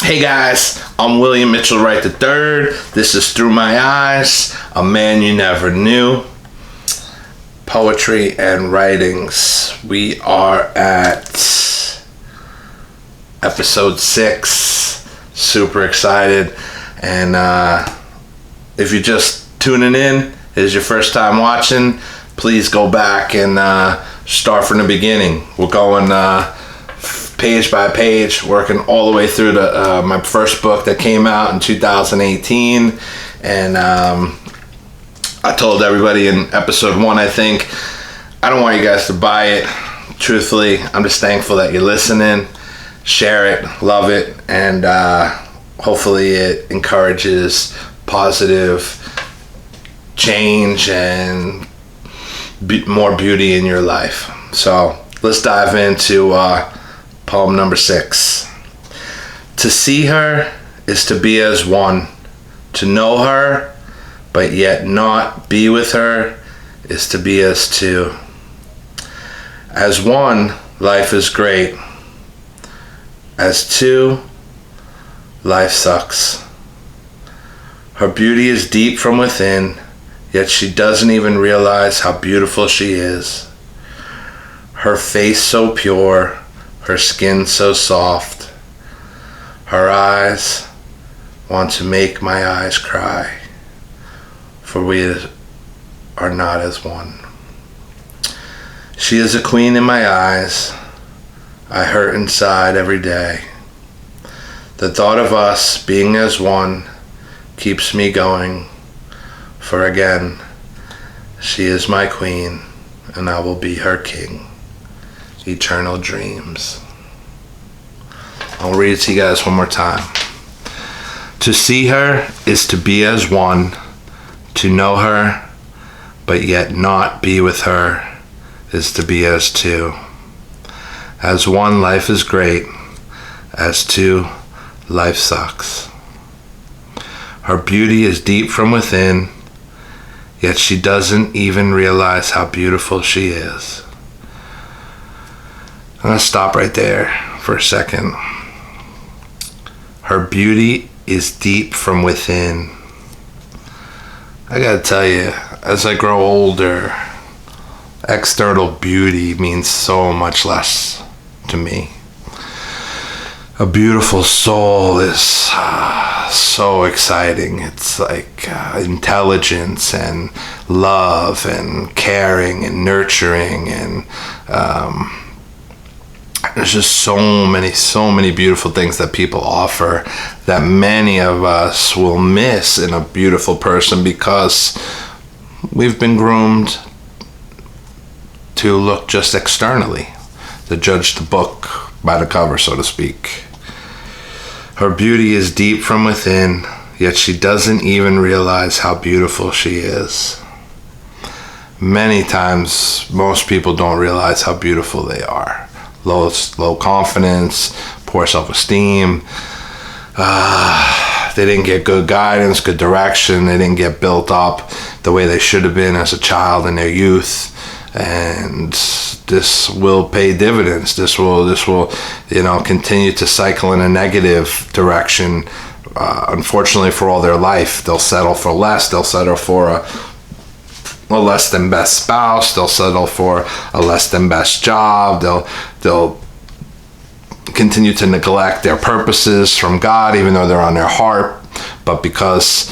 Hey guys, I'm William Mitchell Wright III. This is Through My Eyes, a man you never knew. Poetry and writings. We are at episode 6. Super excited. And if you're just tuning in, it is your first time watching, please go back and start from the beginning. We're going page by page, working all the way through to my first book that came out in 2018. And I told everybody in episode 1, I think, I don't want you guys to buy it. Truthfully, I'm just thankful that you're listening. Share it, love it, and hopefully it encourages positive change and more beauty in your life. So let's dive into poem number 6. To see her is to be as one. To know her, but yet not be with her, is to be as two. As one, life is great. As two, life sucks. Her beauty is deep from within, yet she doesn't even realize how beautiful she is. Her face so pure, her skin so soft. Her eyes want to make my eyes cry, for we are not as one. She is a queen in my eyes. I hurt inside every day. The thought of us being as one keeps me going, for again, she is my queen, and I will be her king. Eternal dreams. I'll read it to you guys one more time. To see her is to be as one. To know her, but yet not be with her, is to be as two. As one, life is great. As two, life sucks. Her beauty is deep from within, yet she doesn't even realize how beautiful she is. I'm going to stop right there for a second. Her beauty is deep from within. I got to tell you, as I grow older, external beauty means so much less to me. A beautiful soul is so exciting. It's like intelligence and love and caring and nurturing, and there's just so many beautiful things that people offer that many of us will miss in a beautiful person because we've been groomed to look just externally, to judge the book by the cover, so to speak. Her beauty is deep from within, yet she doesn't even realize how beautiful she is. Many times, most people don't realize how beautiful they are. Low confidence, poor self-esteem. They didn't get good guidance, good direction. They didn't get built up the way they should have been as a child in their youth. And this will pay dividends. This will, continue to cycle in a negative direction. Unfortunately, for all their life, they'll settle for less. They'll settle for a less than best spouse. They'll settle for a less than best job. They'll continue to neglect their purposes from God, even though they're on their heart. But because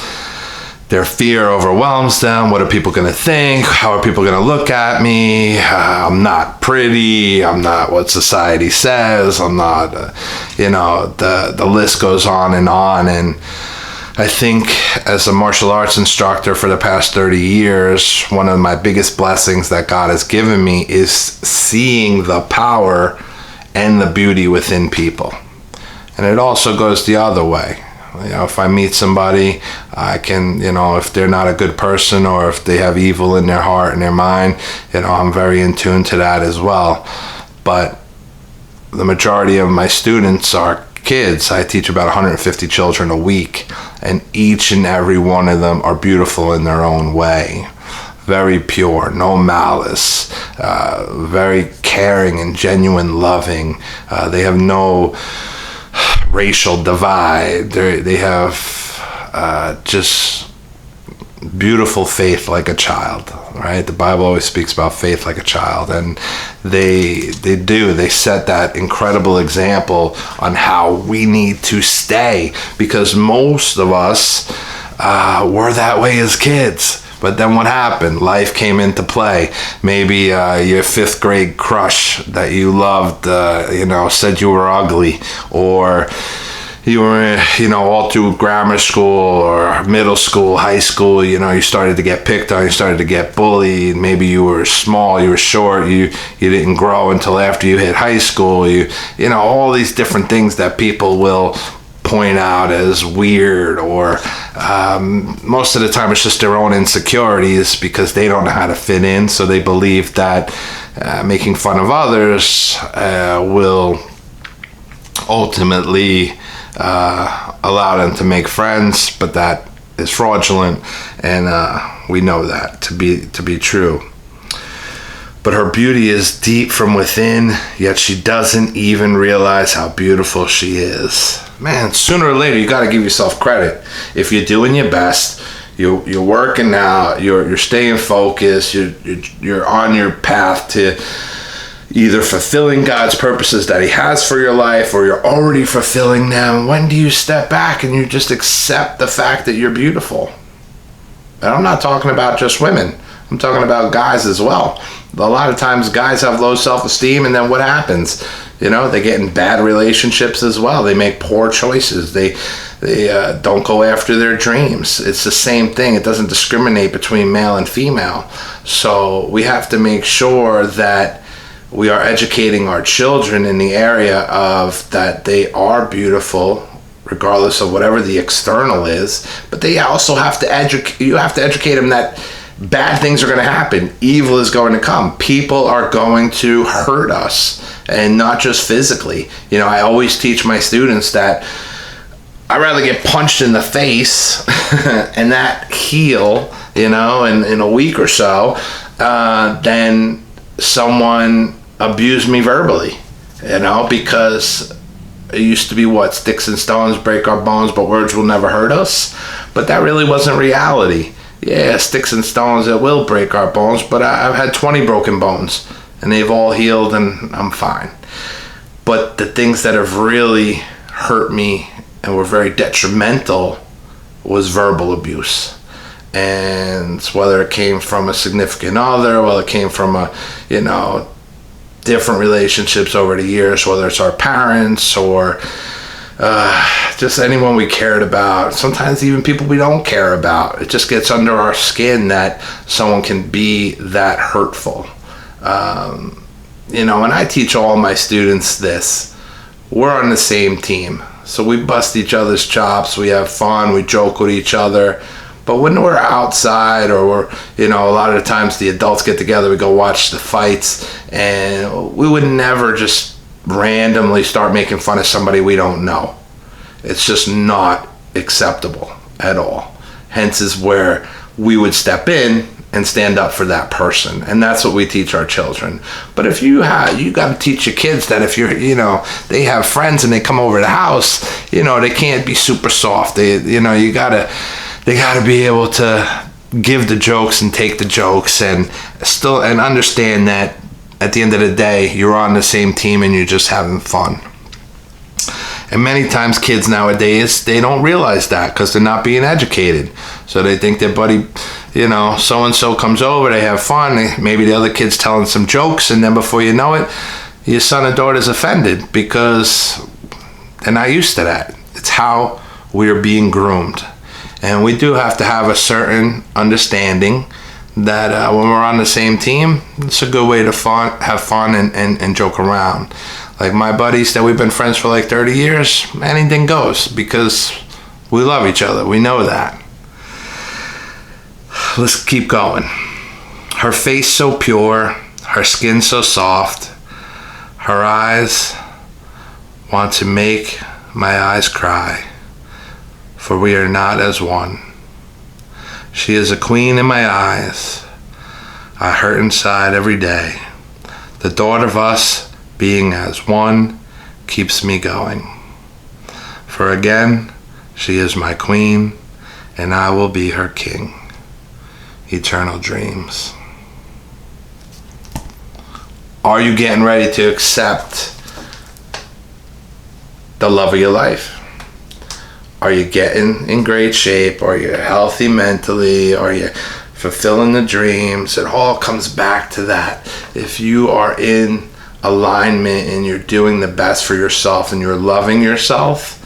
their fear overwhelms them, what are people going to think? How are people going to look at me? I'm not pretty. I'm not what society says. I'm not, the list goes on. And I think as a martial arts instructor for the past 30 years, one of my biggest blessings that God has given me is seeing the power and the beauty within people. And it also goes the other way. If I meet somebody, I can, if they're not a good person or if they have evil in their heart and their mind, I'm very in tune to that as well. But the majority of my students are kids. I teach about 150 children a week, and each and every one of them are beautiful in their own way. Very pure, no malice, very caring and genuine loving. They have no racial divide. They have just beautiful faith like a child, right? The Bible always speaks about faith like a child, and they set that incredible example on how we need to stay, because most of us were that way as kids. But then what happened? Life came into play. Maybe your 5th grade crush that you loved, said you were ugly, or you were, all through grammar school or middle school, high school, you started to get picked on, you started to get bullied. Maybe you were small, you were short, you didn't grow until after you hit high school. All these different things that people will point out as weird, or most of the time it's just their own insecurities because they don't know how to fit in. So they believe that making fun of others will ultimately allow them to make friends, but that is fraudulent, and we know that to be true. But her beauty is deep from within, yet she doesn't even realize how beautiful she is. Man, sooner or later you got to give yourself credit. If you're doing your best, you're working out, you're staying focused, you're on your path to either fulfilling God's purposes that he has for your life, or you're already fulfilling them. When do you step back and you just accept the fact that you're beautiful? And I'm not talking about just women. I'm talking about guys as well. A lot of times guys have low self-esteem, and then what happens? They get in bad relationships as well. They make poor choices. They don't go after their dreams. It's the same thing. It doesn't discriminate between male and female. So we have to make sure that we are educating our children in the area of that they are beautiful, regardless of whatever the external is. But they also have to educate them that bad things are going to happen. Evil is going to come. People are going to hurt us, and not just physically. I always teach my students that I'd rather get punched in the face and that heal, in a week or so, than someone abuse me verbally, because it used to be sticks and stones break our bones, but words will never hurt us. But that really wasn't reality. Yeah, sticks and stones, it will break our bones, but I've had 20 broken bones and they've all healed and I'm fine. But the things that have really hurt me and were very detrimental was verbal abuse. And whether it came from a significant other, whether it came from different relationships over the years, whether it's our parents or just anyone we cared about, sometimes even people we don't care about. It just gets under our skin that someone can be that hurtful. And I teach all my students this. We're on the same team. So we bust each other's chops, we have fun, we joke with each other. But when we're outside, or we're, a lot of the times the adults get together, we go watch the fights, and we would never just randomly start making fun of somebody we don't know. It's just not acceptable at all. Hence is where we would step in and stand up for that person. And that's what we teach our children. But if you got to teach your kids that if you're, they have friends and they come over the house, they can't be super soft. They got to be able to give the jokes and take the jokes and understand that at the end of the day, you're on the same team and you're just having fun. And many times kids nowadays, they don't realize that because they're not being educated. So they think their buddy, so-and-so comes over, they have fun. Maybe the other kid's telling some jokes, and then before you know it, your son or daughter's offended because they're not used to that. It's how we're being groomed. And we do have to have a certain understanding that when we're on the same team, it's a good way to have fun and joke around. Like my buddies that we've been friends for like 30 years, anything goes because we love each other. We know that. Let's keep going. Her face so pure, her skin so soft, her eyes want to make my eyes cry, for we are not as one. She is a queen in my eyes. I hurt inside every day. The thought of us being as one keeps me going. For again, she is my queen, and I will be her king. Eternal dreams. Are you getting ready to accept the love of your life? Are you getting in great shape? Are you healthy mentally? Are you fulfilling the dreams? It all comes back to that. If you are in alignment and you're doing the best for yourself and you're loving yourself,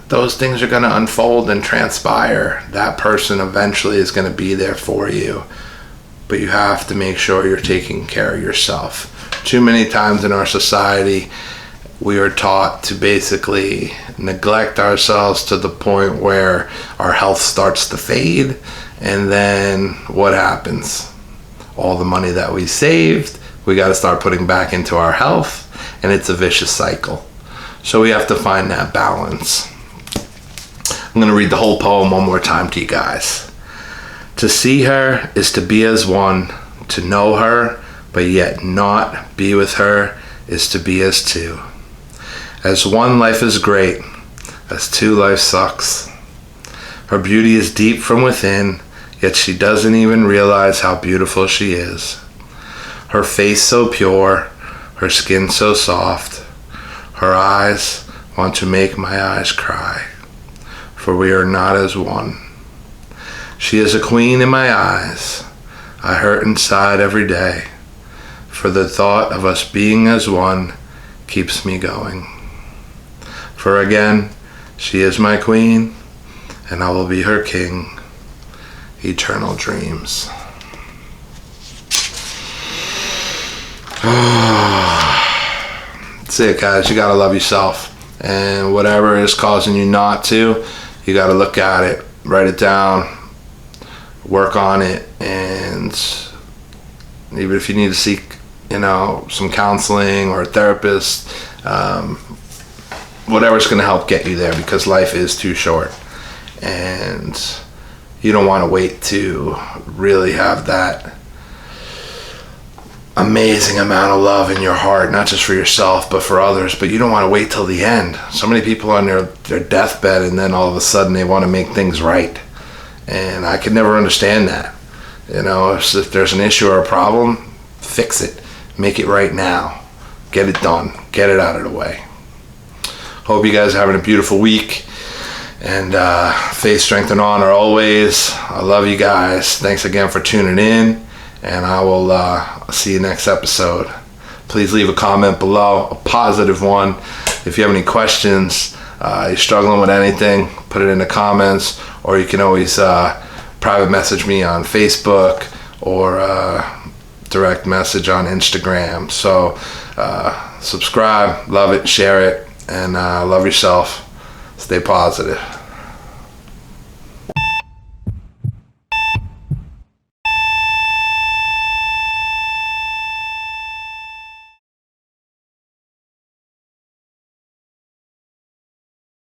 those things are going to unfold and transpire. That person eventually is going to be there for you. But you have to make sure you're taking care of yourself. Too many times in our society, we are taught to basically neglect ourselves to the point where our health starts to fade. And then what happens? All the money that we saved, we got to start putting back into our health. And it's a vicious cycle. So we have to find that balance. I'm going to read the whole poem one more time to you guys. To see her is to be as one. To know her, but yet not be with her, is to be as two. As one, life is great. As two, life sucks. Her beauty is deep from within, yet she doesn't even realize how beautiful she is. Her face so pure, her skin so soft. Her eyes want to make my eyes cry, for we are not as one. She is a queen in my eyes. I hurt inside every day, for the thought of us being as one keeps me going. For again, she is my queen, and I will be her king. Eternal dreams. That's it, guys. You gotta love yourself. And whatever is causing you not to, you gotta look at it, write it down, work on it, and even if you need to seek, some counseling or a therapist, whatever's going to help get you there, because life is too short, and you don't want to wait to really have that amazing amount of love in your heart, not just for yourself but for others. But you don't want to wait till the end. So many people on their deathbed, and then all of a sudden they want to make things right. And I could never understand that. If there's an issue or a problem, fix it. Make it right now. Get it done. Get it out of the way. Hope you guys are having a beautiful week. And faith, strength, and honor always. I love you guys. Thanks again for tuning in. And I will see you next episode. Please leave a comment below, a positive one. If you have any questions, you're struggling with anything, put it in the comments. Or you can always private message me on Facebook or direct message on Instagram. So subscribe, love it, share it, and love yourself. Stay positive.